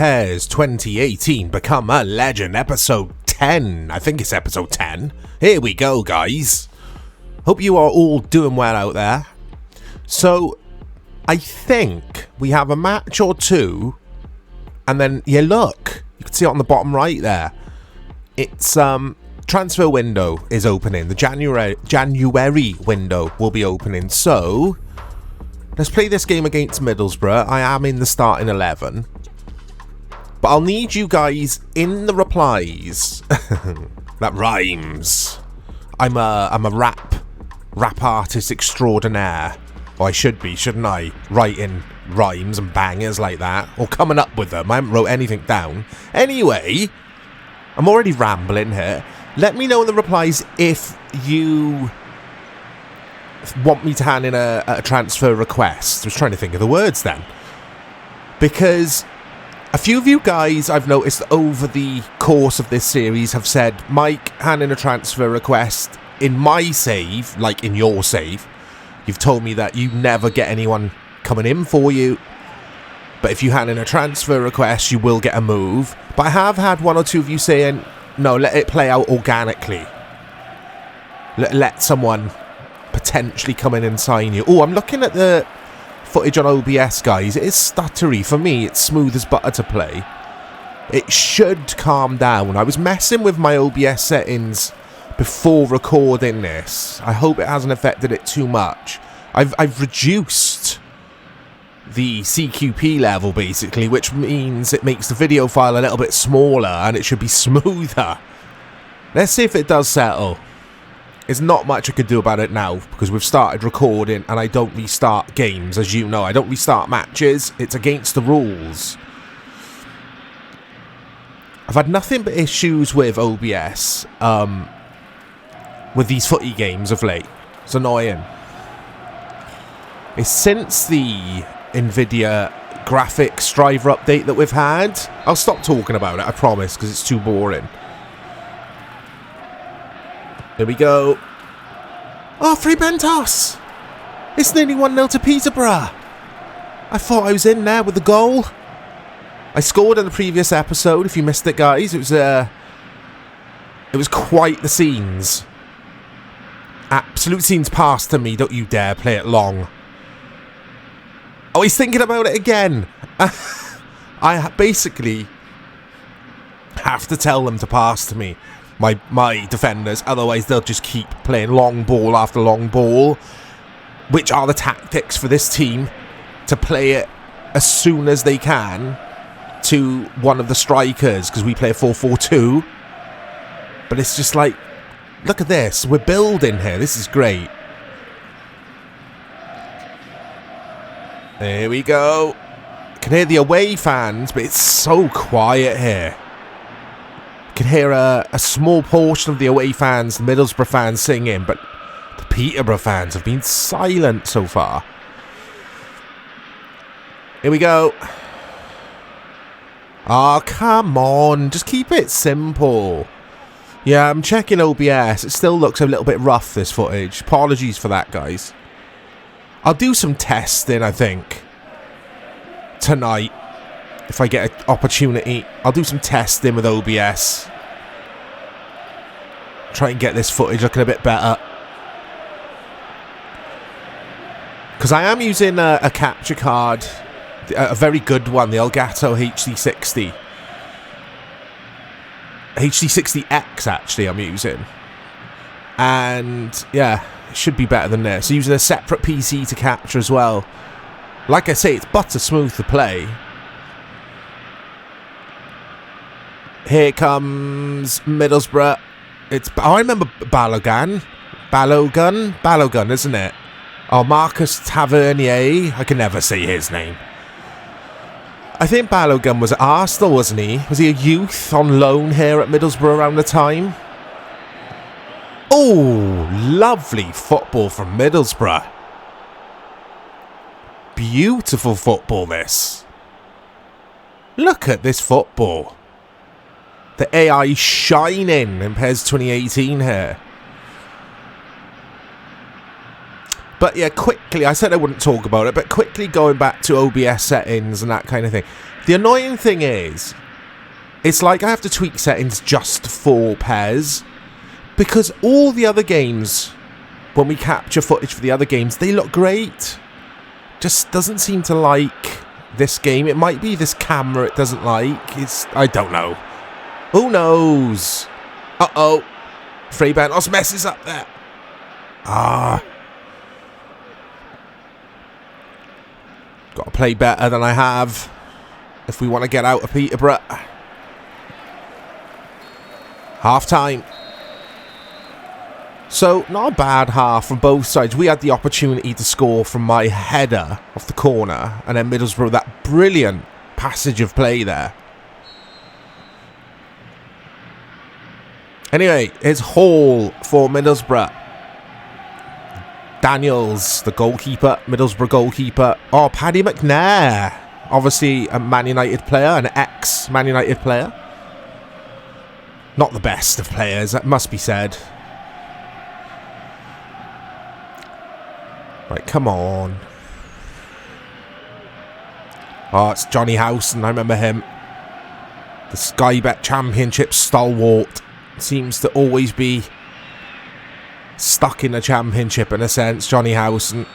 PES 2018 Become a Legend, episode 10. I think it's episode 10. Here we go, guys. Hope you are all doing well out there. So, I think we have a match or two, and then, yeah, look, you can see it on the bottom right there. It's, transfer window is opening. The January window will be opening. So, let's play this game against Middlesbrough. I am in the starting 11. But I'll need you guys in the replies. That rhymes. I'm a rap artist extraordinaire. Or I should be, shouldn't I? Writing rhymes and bangers like that. Or coming up with them. I haven't wrote anything down. Anyway, I'm already rambling here. Let me know in the replies if you want me to hand in a transfer request. I was trying to think of the words then. Because a few of you guys I've noticed over the course of this series have said, Mike, hand in a transfer request. In my save, like in your save, you've told me that you never get anyone coming in for you. But if you hand in a transfer request, you will get a move. But I have had one or two of you saying, no, let it play out organically. Let someone potentially come in and sign you. Oh, I'm looking at the footage on OBS, guys. It is stuttery. For me, it's smooth as butter to play. It should calm down. I was messing with my OBS settings before recording this. I hope it hasn't affected it too much. I've reduced the CQP level, basically, which means it makes the video file a little bit smaller and it should be smoother. Let's see if it does settle. There's not much I could do about it now because we've started recording and I don't restart games, as you know. I don't restart matches. It's against the rules. I've had nothing but issues with OBS with these footy games of late. It's annoying. It's since the NVIDIA graphics driver update that we've had. I'll stop talking about it, I promise, because it's too boring. Here we go. Oh, FRAY BENTOS! It's nearly 1-0 to Peterborough. I thought I was in there with the goal. I scored in the previous episode, if you missed it, guys. It was quite the scenes. Absolute scenes passed to me. Don't you dare play it long. Oh, he's thinking about it again. I basically have to tell them to pass to me. My defenders, otherwise they'll just keep playing long ball after long ball, which are the tactics for this team, to play it as soon as they can to one of the strikers, because we play a 4-4-2. But it's just like, look at this, we're building here, this is great. There we go. I can hear the away fans, but it's so quiet here. I can hear a small portion of the away fans, the Middlesbrough fans singing, but the Peterborough fans have been silent so far. Here we go. Oh, come on. Just keep it simple. Yeah, I'm checking OBS. It still looks a little bit rough, this footage. Apologies for that, guys. I'll do some testing, I think, tonight. If I get an opportunity, I'll do some testing with OBS. Try and get this footage looking a bit better. Because I am using a capture card, a very good one, the Elgato HD60. HD60X, actually, I'm using. And, yeah, it should be better than this. Using a separate PC to capture as well. Like I say, it's butter smooth to play. Here comes Middlesbrough. I remember Balogun, isn't it? Oh, Marcus Tavernier. I can never say his name. I think Balogun was at Arsenal, wasn't he? Was he a youth on loan here at Middlesbrough around the time? Oh, lovely football from Middlesbrough. Beautiful football, this. Look at this football. The AI shining in PES 2018 here. But yeah, quickly, I said I wouldn't talk about it, but quickly going back to OBS settings and that kind of thing. The annoying thing is, it's like I have to tweak settings just for PES, because all the other games, when we capture footage for the other games, they look great. Just doesn't seem to like this game. It might be this camera it doesn't like. I don't know. Who knows? Uh-oh. FRAY BENTOS messes up there. Got to play better than I have if we want to get out of Peterborough. Half time. So, not a bad half from both sides. We had the opportunity to score from my header off the corner, and then Middlesbrough, that brilliant passage of play there. Anyway, it's Hall for Middlesbrough. Daniels, the goalkeeper, Middlesbrough goalkeeper. Oh, Paddy McNair. Obviously a Man United player, an ex-Man United player. Not the best of players, that must be said. Right, come on. Oh, it's Johnny Howson, I remember him. The Sky Bet Championship stalwart. Seems to always be stuck in the Championship in a sense, Johnny Howson.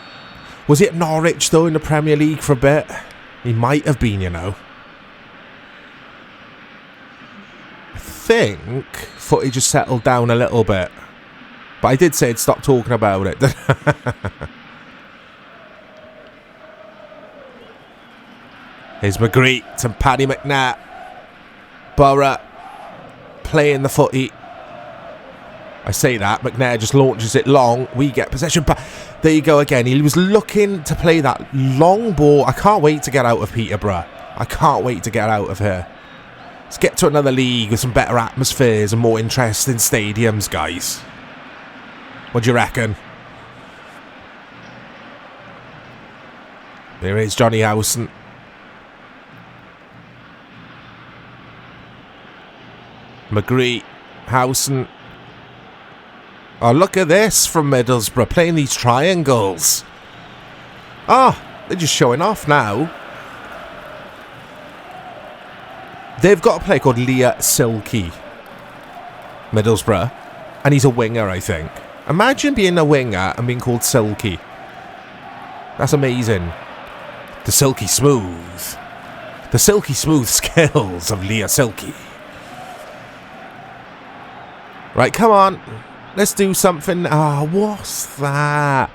Was he at Norwich though in the Premier League for a bit? He might have been, you know. I think footage has settled down a little bit. But I did say I'd stop talking about it. Here's Magritte and Paddy McNair. Borough playing the footy. I say that, McNair just launches it long. We get possession, but there you go again. He was looking to play that long ball. I can't wait to get out of Peterborough. I can't wait to get out of here. Let's get to another league with some better atmospheres and more interesting stadiums, guys. What do you reckon? There is Johnny Howson. Magritte, Howson. Oh, look at this from Middlesbrough, playing these triangles. Oh, they're just showing off now. They've got a player called Leah Silky, Middlesbrough, and he's a winger, I think. Imagine being a winger and being called Silky. That's amazing. The silky smooth skills of Leah Silky. Right, come on. Let's do something. What's that?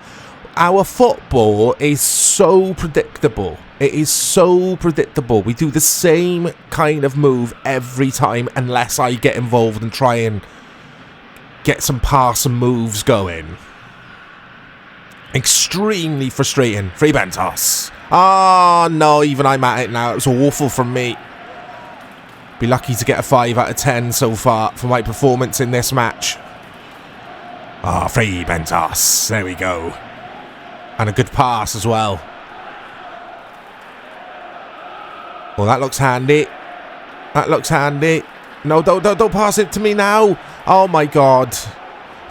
Our football is so predictable. It is so predictable. We do the same kind of move every time unless I get involved and try and get some pass and moves going. Extremely frustrating. FRAY BENTOS. Oh, no, even I'm at it now. It was awful from me. Be lucky to get a 5 out of 10 so far for my performance in this match. Ah, FRAY BENTOS. There we go. And a good pass as well. Well, that looks handy. That looks handy. No, don't pass it to me now. Oh, my God.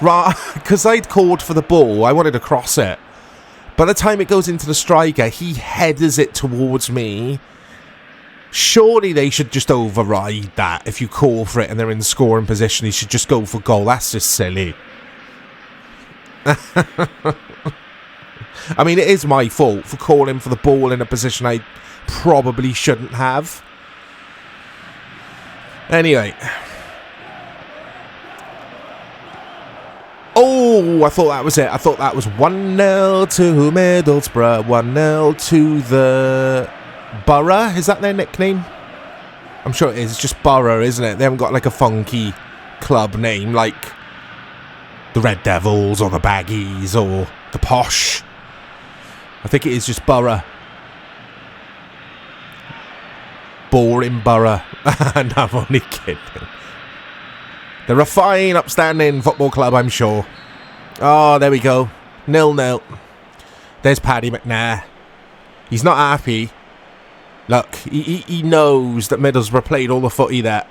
Right, because I'd called for the ball. I wanted to cross it. By the time it goes into the striker, he headers it towards me. Surely they should just override that. If you call for it and they're in scoring position, he should just go for goal. That's just silly. I mean, it is my fault for calling for the ball in a position I probably shouldn't have. Anyway. Oh, I thought that was it. I thought that was 1-0 to Middlesbrough. 1-0 to the Borough. Is that their nickname? I'm sure it is. It's just Borough, isn't it? They haven't got like a funky club name like the Red Devils or the Baggies or the Posh. I think it is just Borough. Boring Borough. No, I'm only kidding. They're a fine, upstanding football club, I'm sure. Oh, there we go. 0-0. There's Paddy McNair. He's not happy. Look, he knows that Middlesbrough played all the footy there.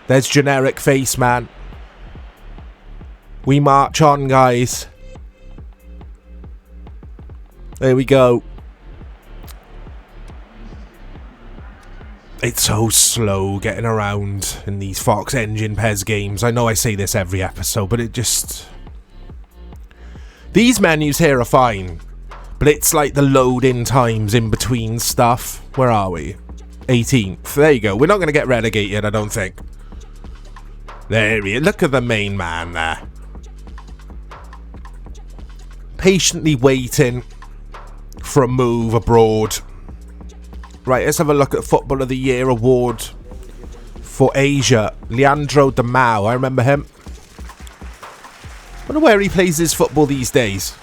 There's generic face, man. We march on, guys. There we go. It's so slow getting around in these Fox Engine PES games. I know I say this every episode, but it just... These menus here are fine, but it's like the load-in times in between stuff. Where are we? 18th. There you go. We're not going to get relegated, I don't think. There he is. Look at the main man there. Patiently waiting for a move abroad. Right, let's have a look at Football of the Year award for Asia. Leandro Di Mao, I remember him. Wonder where he plays his football these days.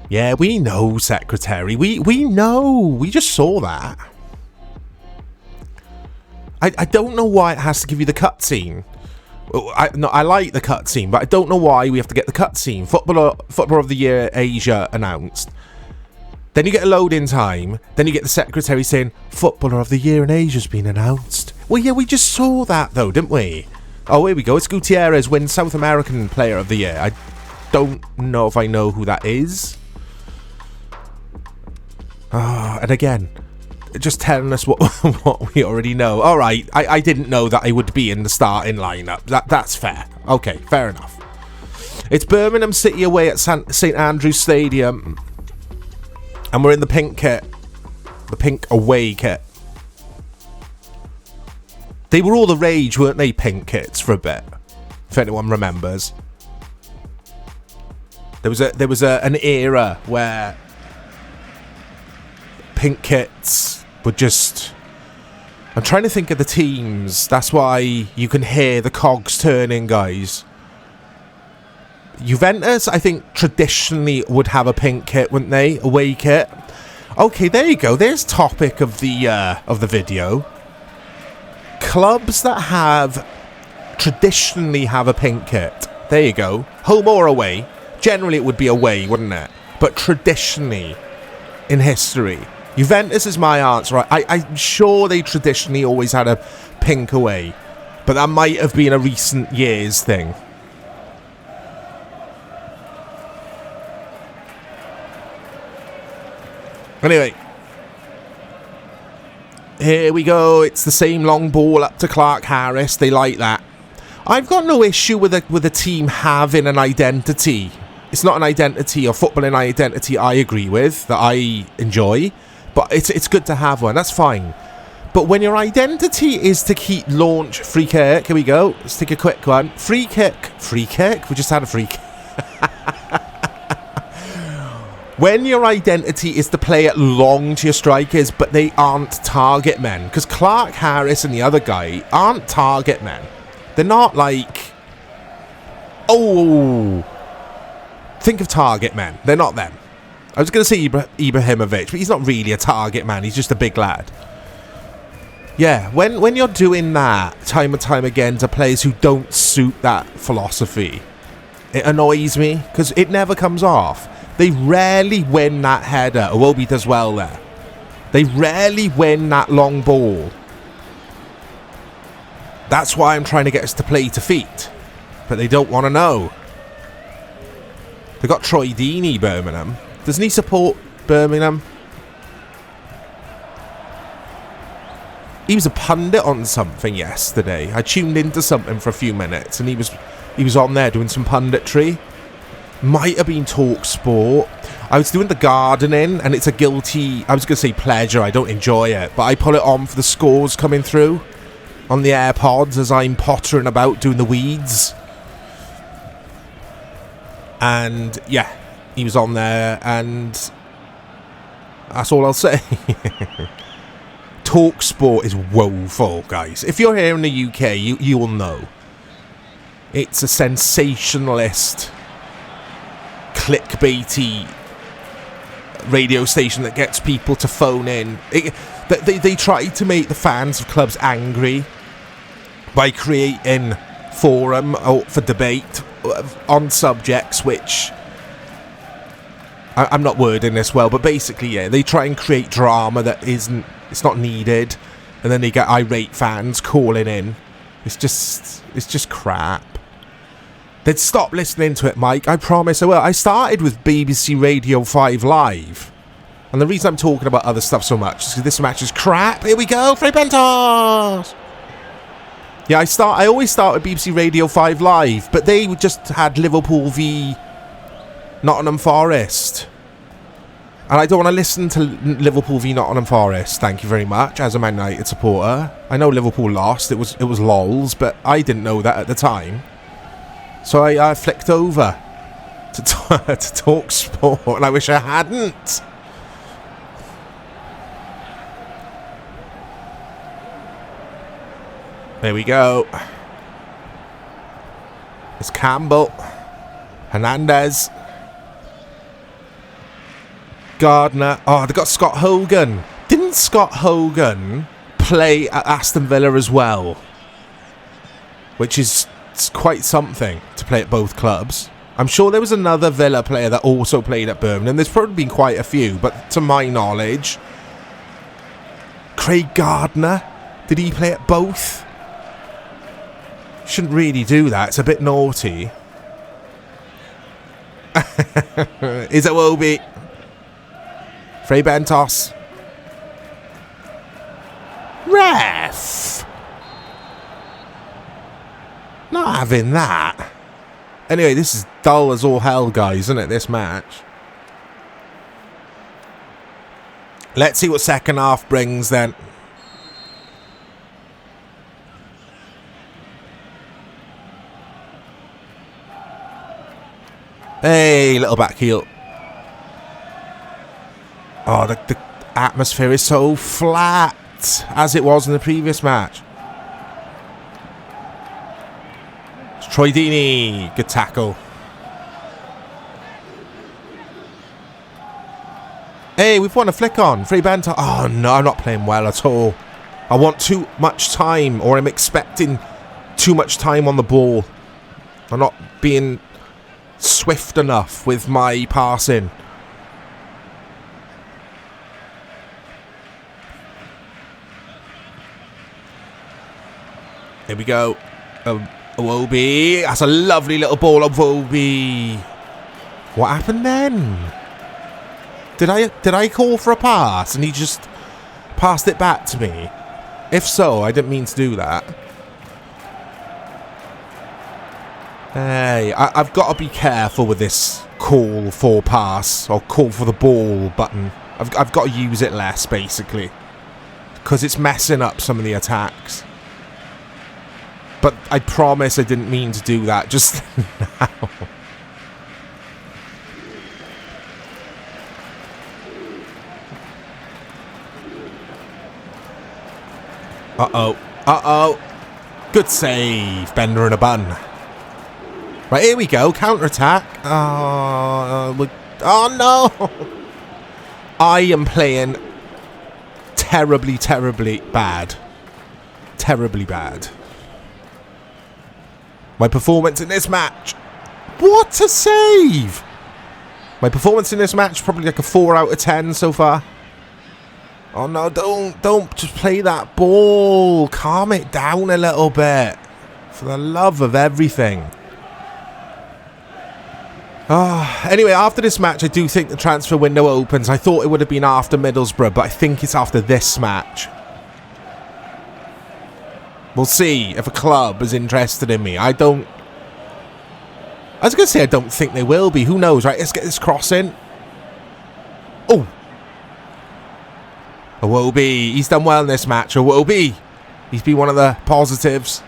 Yeah, we know, Secretary. We know. We just saw that. I don't know why it has to give you the cutscene. I like the cutscene, but I don't know why we have to get the cutscene. Footballer of the Year Asia announced. Then you get a load-in time. Then you get the Secretary saying, Footballer of the Year in Asia's been announced. Well, yeah, we just saw that, though, didn't we? Oh, here we go. It's Gutierrez wins South American Player of the Year. I don't know if I know who that is. And again, just telling us what we already know. All right, I didn't know that I would be in the starting lineup. That's fair. Okay, fair enough. It's Birmingham City away at St Andrews Stadium. And we're in the pink kit. The pink away kit. They were all the rage, weren't they, pink kits, for a bit? If anyone remembers. There was an era where pink kits were just... I'm trying to think of the teams. That's why you can hear the cogs turning, guys. Juventus, I think, traditionally would have a pink kit, wouldn't they? Away kit. Okay, there you go. There's topic of the video. Clubs that have traditionally have a pink kit. There you go. Home or away. Generally, it would be away, wouldn't it? But traditionally, in history, Juventus is my answer. I'm sure they traditionally always had a pink away, but that might have been a recent years thing. Anyway, here we go. It's the same long ball up to Clark Harris. They like that. I've got no issue with a team having an identity. It's not an identity or footballing identity I agree with, that I enjoy, but it's good to have one. That's fine. But when your identity is to keep launch free kick, here we go. Let's take a quick one. Free kick. We just had a free kick. When your identity is to play it long to your strikers, but they aren't target men. Because Clark Harris and the other guy aren't target men. They're not like... Oh! Think of target men. They're not them. I was going to say Ibrahimovic, but he's not really a target man. He's just a big lad. Yeah, when you're doing that time and time again to players who don't suit that philosophy, it annoys me. Because it never comes off. They rarely win that header. Iwobi does well there. They rarely win that long ball. That's why I'm trying to get us to play to feet. But they don't want to know. They've got Troy Deeney, Birmingham. Doesn't he support Birmingham? He was a pundit on something yesterday. I tuned into something for a few minutes and he was on there doing some punditry. Might have been Talk Sport. I was doing the gardening and it's a guilty, I was going to say pleasure, I don't enjoy it, but I put it on for the scores coming through on the AirPods as I'm pottering about doing the weeds. And yeah, he was on there and that's all I'll say. Talk Sport is woeful, guys. If you're here in the UK, you will know. It's a sensationalist, clickbaity radio station that gets people to phone in. They try to make the fans of clubs angry by creating forum for debate on subjects which I'm not wording this well, but basically, yeah, they try and create drama that it's not needed, and then they get irate fans calling in. It's just crap. They'd stop listening to it, Mike. I promise I will. I started with BBC Radio 5 Live. And the reason I'm talking about other stuff so much is because this match is crap. Here we go. FRAY BENTOS. Yeah, I always start with BBC Radio 5 Live. But they just had Liverpool v Nottingham Forest. And I don't want to listen to Liverpool v Nottingham Forest, thank you very much, as a Man United supporter. I know Liverpool lost, it was lols, but I didn't know that at the time. So I flicked over to talk sport, and I wish I hadn't. There we go. It's Campbell. Hernandez. Gardner. Oh, they got Scott Hogan. Didn't Scott Hogan play at Aston Villa as well? Which is quite something to play at both clubs. I'm sure there was another Villa player that also played at Birmingham. There's probably been quite a few, but to my knowledge, Craig Gardner, did he play at both? Shouldn't really do that. It's a bit naughty. Is it Wobie? FRAY BENTOS. Ref! Not having that. Anyway, this is dull as all hell, guys, isn't it, this match? Let's see what second half brings, then. Hey, little back heel. Oh, the atmosphere is so flat, as it was in the previous match. It's Troy Deeney. Good tackle. Hey, we've won a flick on. FRAY BENTOS. Oh, no, I'm not playing well at all. I want too much time, or I'm expecting too much time on the ball. I'm not being swift enough with my passing. Here we go. Wobie. That's a lovely little ball of Wobie. What happened then? Did I call for a pass and he just passed it back to me? If so, I didn't mean to do that. Hey, I've got to be careful with this call for pass or call for the ball button. I've got to use it less, basically, because it's messing up some of the attacks. But I promise I didn't mean to do that just now. Uh-oh. Uh-oh. Good save. Bender in a bun. Right, here we go. Counter-attack. Oh, no. I am playing terribly, terribly bad. Terribly bad. My performance in this match. What a save. My performance in this match, probably like a 4 out of 10 so far. Oh no, don't just play that ball. Calm it down a little bit. For the love of everything. Anyway, after this match, I do think the transfer window opens. I thought it would have been after Middlesbrough, but I think it's after this match. We'll see if a club is interested in me. I was going to say I don't think they will be. Who knows, right? Let's get this cross in. Oh. Wobie. He's done well in this match. Wobie. He's been one of the positives.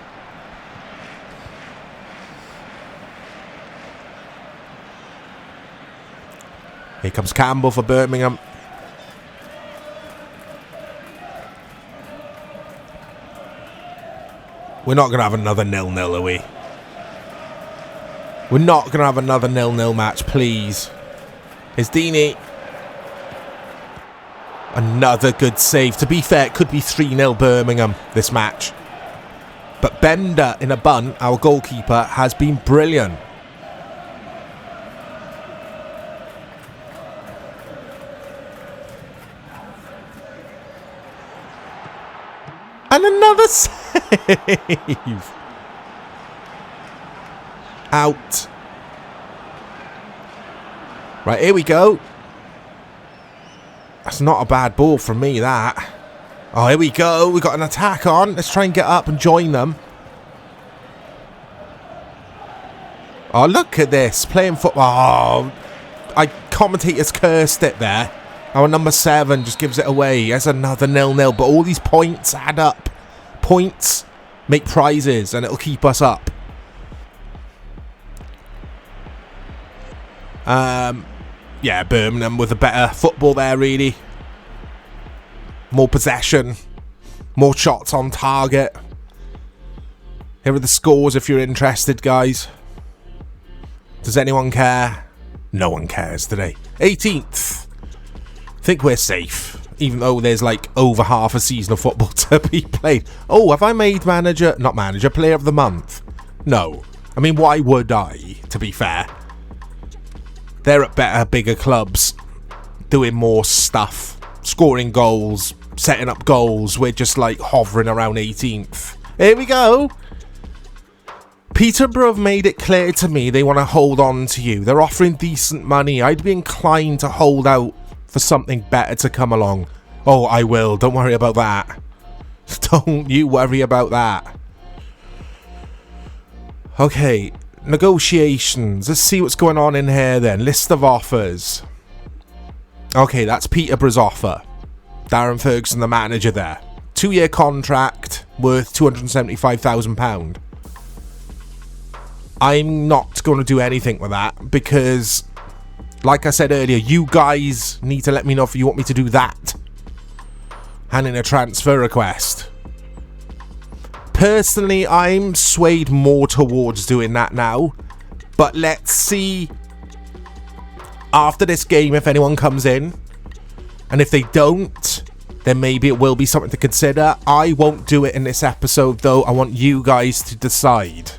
Here comes Campbell for Birmingham. We're not going to have another 0-0, are we? We're not going to have another 0-0 match, please. Here's Deeney. Another good save. To be fair, it could be 3-0 Birmingham, this match. But Bender in a bun, our goalkeeper, has been brilliant. And another save. Out. Right, here we go. That's not a bad ball from me, that. Oh, here we go. We've got an attack on. Let's try and get up and join them. Oh, look at this. Playing football. Oh, commentators cursed it there. Our number 7 just gives it away. There's another 0-0. But all these points add up. Points make prizes, and it'll keep us up. Yeah, Birmingham with a better football there, really. More possession. More shots on target. Here are the scores if you're interested, guys. Does anyone care? No one cares today. 18th. I think we're safe. Even though there's like over half a season of football to be played. Oh, have I made player of the month? No. I mean, why would I, to be fair? They're at better, bigger clubs. Doing more stuff. Scoring goals. Setting up goals. We're just like hovering around 18th. Here we go. Peterborough have made it clear to me they want to hold on to you. They're offering decent money. I'd be inclined to hold out for something better to come along. Oh, I will. Don't worry about that. Don't you worry about that. Okay, negotiations. Let's see what's going on in here then. List of offers. Okay, that's Peterborough's offer. Darren Ferguson, the manager there. 2-year contract worth £275,000. I'm not going to do anything with that because, like I said earlier, you guys need to let me know if you want me to do that. Hand in a transfer request. Personally, I'm swayed more towards doing that now. But let's see after this game if anyone comes in. And if they don't, then maybe it will be something to consider. I won't do it in this episode, though. I want you guys to decide.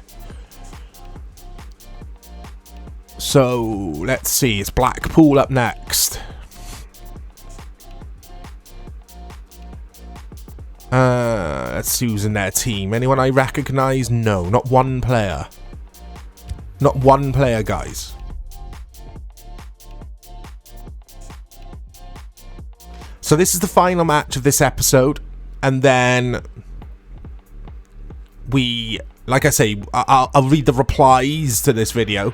So, let's see. It's Blackpool up next. Let's see who's in their team. Anyone I recognise? No, not one player. Not one player, guys. So this is the final match of this episode. And then we, like I say, I'll read the replies to this video.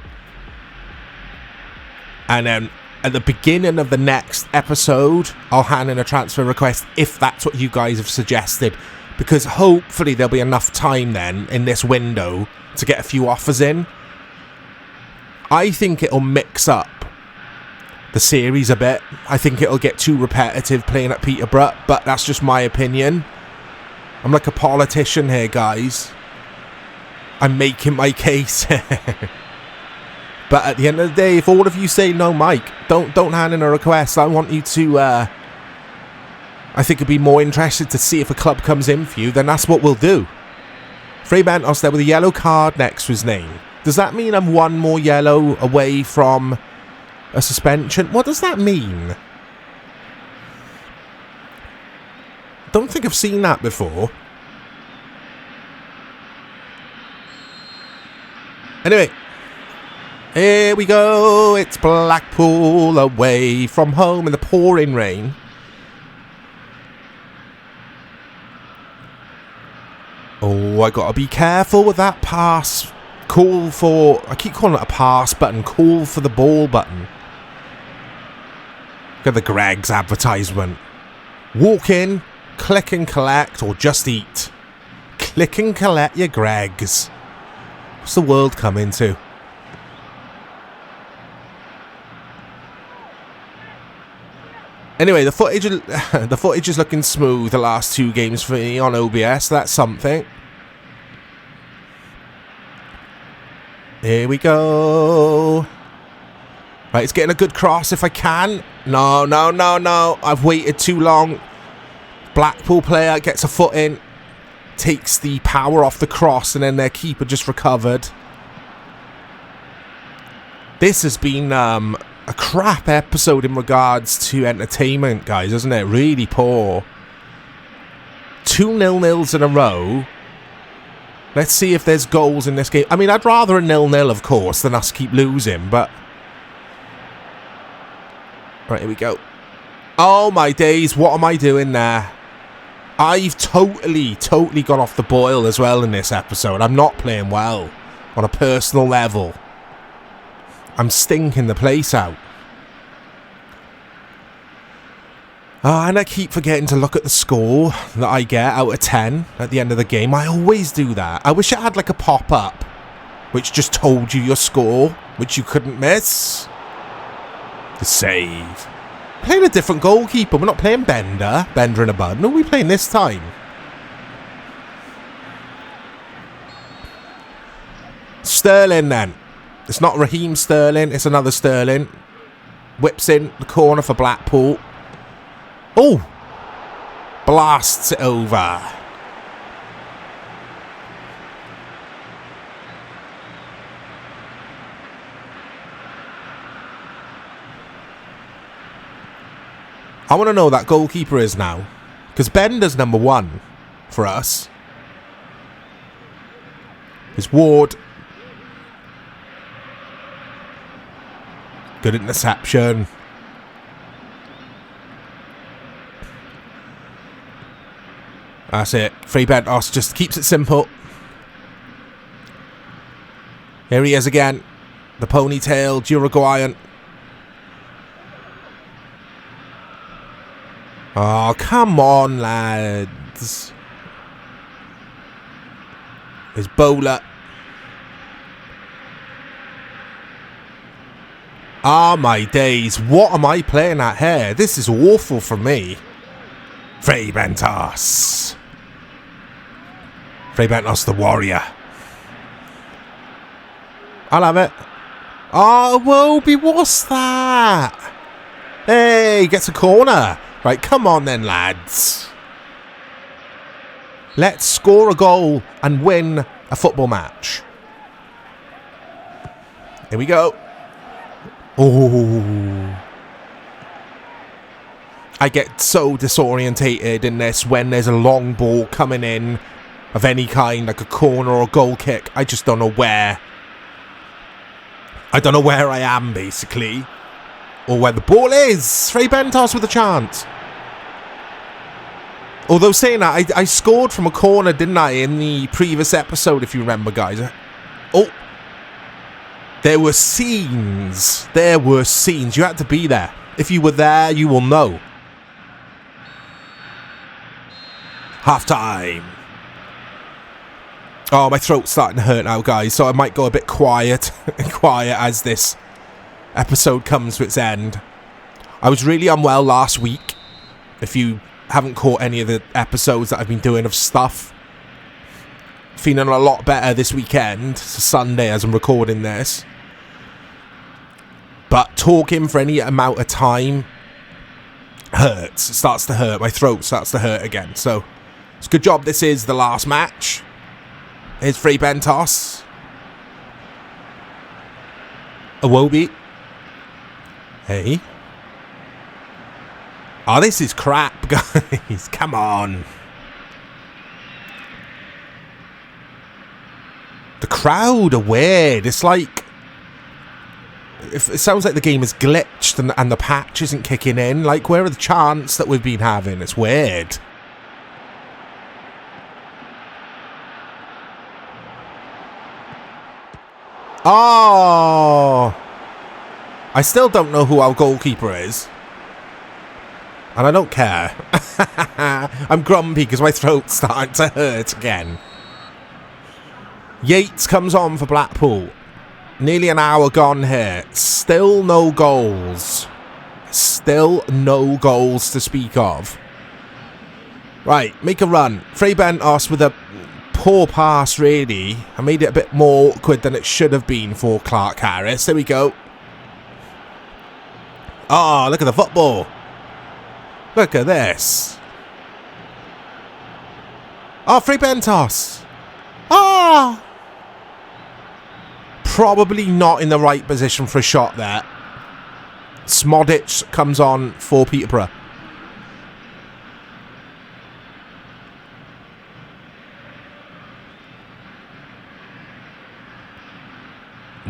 And then at the beginning of the next episode, I'll hand in a transfer request if that's what you guys have suggested. Because hopefully there'll be enough time then in this window to get a few offers in. I think it'll mix up the series a bit. I think it'll get too repetitive playing at Peterborough, but that's just my opinion. I'm like a politician here, guys. I'm making my case. But at the end of the day, if all of you say no, Mike, don't hand in a request. I want you to, I think it'd be more interested to see if a club comes in for you, then that's what we'll do. Fray Bentos there with a yellow card next to his name. Does that mean I'm one more yellow away from a suspension? What does that mean? Don't think I've seen that before. Anyway. Here we go, it's Blackpool away from home in the pouring rain. Oh, I gotta be careful with that pass. Call for, I keep calling it a pass button, call for the ball button. Look at the Greggs advertisement. Walk in, click and collect, or just eat. Click and collect your Greggs. What's the world coming to? Anyway, the footage is looking smooth the last 2 games for me on OBS. That's something. Here we go. Right, it's getting a good cross if I can. No. I've waited too long. Blackpool player gets a foot in. Takes the power off the cross and then their keeper just recovered. This has been a crap episode in regards to entertainment, guys, isn't it? Really poor. 2 0-0s in a row. Let's see if there's goals in this game. I mean, I'd rather a 0-0, of course, than us keep losing, but... Right, here we go. Oh, my days. What am I doing there? I've totally gone off the boil as well in this episode. I'm not playing well on a personal level. I'm stinking the place out. And I keep forgetting to look at the score that I get out of 10 at the end of the game. I always do that. I wish I had like a pop-up which just told you your score, which you couldn't miss. The save. Playing a different goalkeeper. We're not playing Bender and a Bud. No, we're playing this time. Sterling then. It's not Raheem Sterling, it's another Sterling. Whips in the corner for Blackpool. Oh! Blasts it over. I want to know who that goalkeeper is now. Because Bender's number 1 for us. It's Ward. Good interception. That's it. Fray Bentos just keeps it simple. Here he is again. The ponytailed Uruguayan. Oh, come on, lads. There's Bowler. Ah, my days. What am I playing at here? This is awful for me. Fray Bentos. Fray Bentos the warrior. I'll have it. Oh, Wobie, what's that? Hey, gets a corner. Right, come on then, lads. Let's score a goal and win a football match. Here we go. Oh. I get so disorientated in this when there's a long ball coming in of any kind, like a corner or a goal kick. I just don't know where. I don't know where I am, basically. Or where the ball is. Fray Bentos with a chance. Although saying that, I scored from a corner, didn't I, in the previous episode, if you remember, guys. Oh. There were scenes. There were scenes. You had to be there. If you were there, you will know. Half time. Oh, my throat's starting to hurt now, guys. So I might go a bit quiet as this episode comes to its end. I was really unwell last week. If you haven't caught any of the episodes that I've been doing of stuff. Feeling a lot better this weekend. It's a Sunday as I'm recording this. But talking for any amount of time hurts. It starts to hurt. My throat starts to hurt again. So it's a good job this is the last match. Here's Fray Bentos. Iwobi. Hey. Oh, this is crap, guys. Come on. The crowd are weird. It's like... it sounds like the game is glitched and the patch isn't kicking in. Like, where are the chants that we've been having? It's weird. Oh! I still don't know who our goalkeeper is. And I don't care. I'm grumpy because my throat's starting to hurt again. Yates comes on for Blackpool. Nearly an hour gone here. Still no goals. Still no goals to speak of. Right, make a run. Fray Bentos with a poor pass, really. I made it a bit more awkward than it should have been for Clark Harris. There we go. Oh, look at the football. Look at this. Oh, Fray Bentos. Ah! Probably not in the right position for a shot there. Smodic comes on for Peterborough.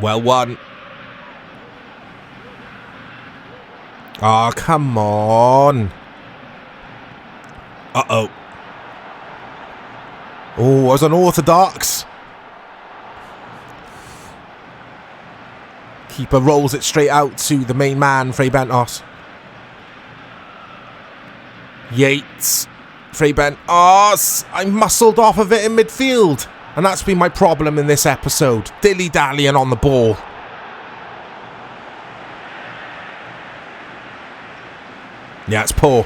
Well won. Oh, come on. Uh-oh. Oh, I was unorthodox. Keeper rolls it straight out to the main man, FRAY Bentos. Yates. FRAY Bentos. I muscled off of it in midfield. And that's been my problem in this episode. Dilly-dallying on the ball. Yeah, it's poor.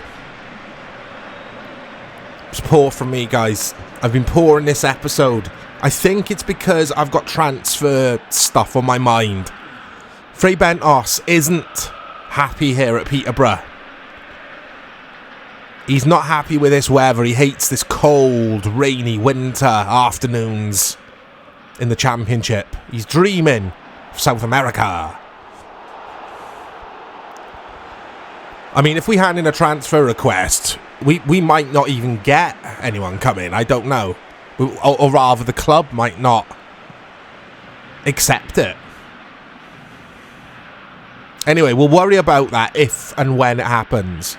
It's poor from me, guys. I've been poor in this episode. I think it's because I've got transfer stuff on my mind. FRAY Bentos isn't happy here at Peterborough. He's not happy with this weather. He hates this cold, rainy winter afternoons in the Championship. He's dreaming of South America. I mean, if we hand in a transfer request, we might not even get anyone coming. I don't know. Or rather, the club might not accept it. Anyway, we'll worry about that if and when it happens.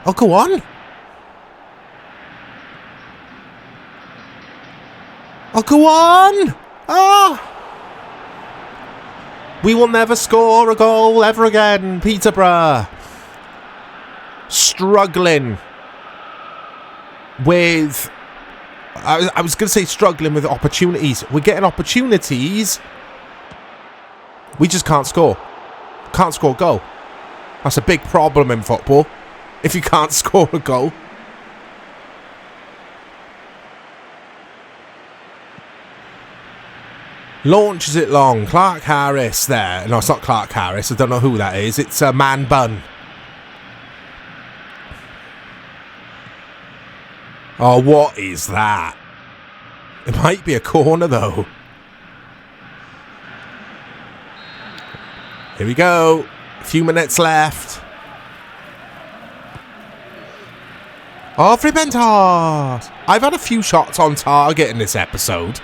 Oh, go on. Oh, go on. Oh. We will never score a goal ever again, Peterborough. Struggling with... I was going to say struggling with opportunities. We're getting opportunities. We just can't score. Can't score a goal. That's a big problem in football. If you can't score a goal. Launches it long. Clark Harris there. No, it's not Clark Harris. I don't know who that is. It's a Man Bun. Oh, what is that? It might be a corner, though. Here we go. A few minutes left. Oh, FRAY Bentos. I've had a few shots on target in this episode.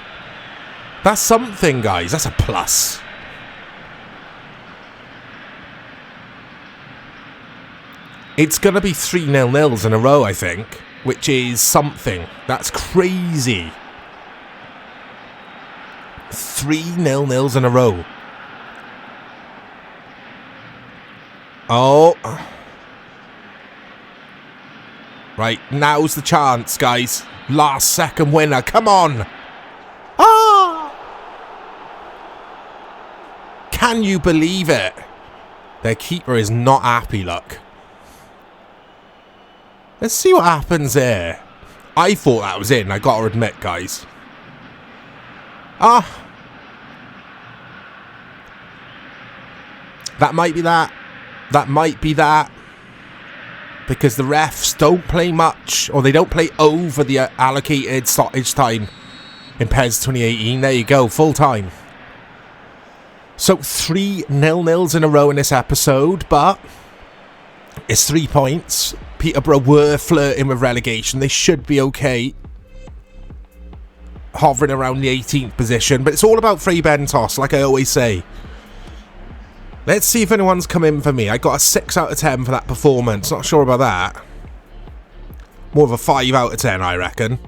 That's something, guys. That's a plus. It's going to be 3 0-0s in a row, I think, which is something. That's crazy. 3 0-0s in a row. Oh. Right, now's the chance, guys. Last second winner. Come on. Ah! Can you believe it? Their keeper is not happy, look. Let's see what happens here. I thought that was in, I gotta admit, guys. Ah. That might be that. That might be that. Because the refs don't play much, or they don't play over the allocated stoppage time in PES 2018. There you go, full time. So 3 0-0s in a row in this episode, but it's 3 points. Peterborough were flirting with relegation. They should be okay. Hovering around the 18th position, but it's all about FRAY Bentos, like I always say. Let's see if anyone's come in for me. I got a 6 out of 10 for that performance. Not sure about that. More of a 5 out of 10, I reckon.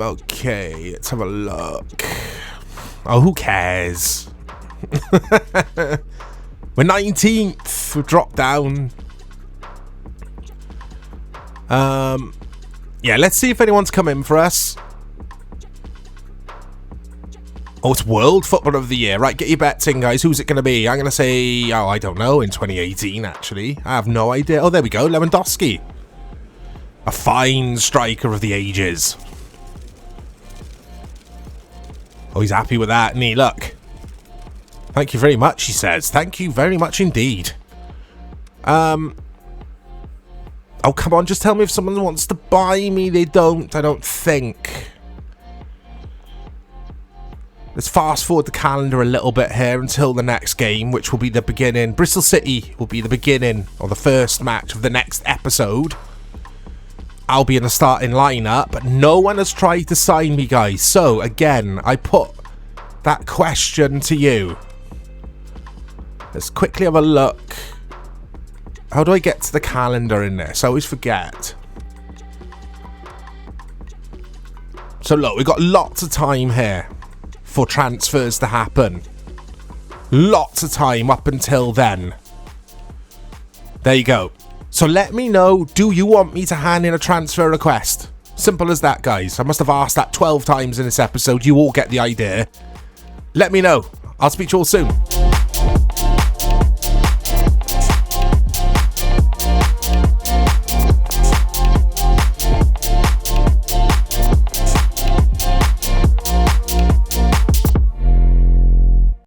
Okay, let's have a look. Oh, who cares? We're 19th. We've dropped down. Yeah, let's see if anyone's come in for us. Oh, it's World Footballer of the Year. Right, get your bets in, guys. Who's it going to be? I'm going to say, oh, I don't know, in 2018, actually. I have no idea. Oh, there we go. Lewandowski. A fine striker of the ages. Oh, he's happy with that, isn't he? Look. Thank you very much, he says. Thank you very much indeed. Oh, come on. Just tell me if someone wants to buy me. They don't, I don't think. Let's fast forward the calendar a little bit here until the next game, which will be the beginning. Bristol City will be the beginning, or the first match of the next episode. I'll be in the starting lineup, but no one has tried to sign me, guys. So, again, I put that question to you. Let's quickly have a look. How do I get to the calendar in this? I always forget. So, look, we've got lots of time here for transfers to happen. Lots of time up until then. There you go. So let me know, do you want me to hand in a transfer request? Simple as that, guys. I must have asked that 12 times in this episode. You all get the idea. Let me know. I'll speak to you all soon.